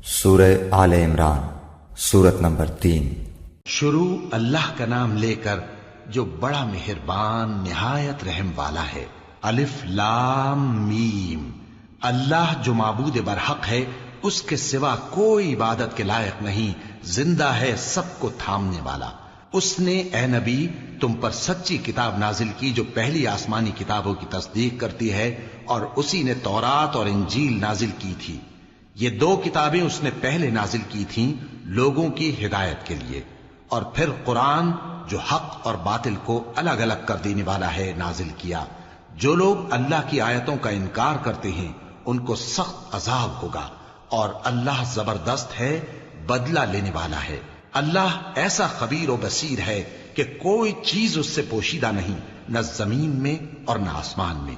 سورہ آل عمران سورت نمبر 3۔ شروع اللہ کا نام لے کر جو بڑا مہربان نہایت رحم والا ہے۔ الف لام میم۔ اللہ جو معبود برحق ہے، اس کے سوا کوئی عبادت کے لائق نہیں، زندہ ہے، سب کو تھامنے والا۔ اس نے اے نبی تم پر سچی کتاب نازل کی جو پہلی آسمانی کتابوں کی تصدیق کرتی ہے، اور اسی نے تورات اور انجیل نازل کی تھی۔ یہ دو کتابیں اس نے پہلے نازل کی تھیں لوگوں کی ہدایت کے لیے، اور پھر قرآن جو حق اور باطل کو الگ الگ کر دینے والا ہے نازل کیا۔ جو لوگ اللہ کی آیتوں کا انکار کرتے ہیں ان کو سخت عذاب ہوگا، اور اللہ زبردست ہے، بدلہ لینے والا ہے۔ اللہ ایسا خبیر و بصیر ہے کہ کوئی چیز اس سے پوشیدہ نہیں، نہ زمین میں اور نہ آسمان میں۔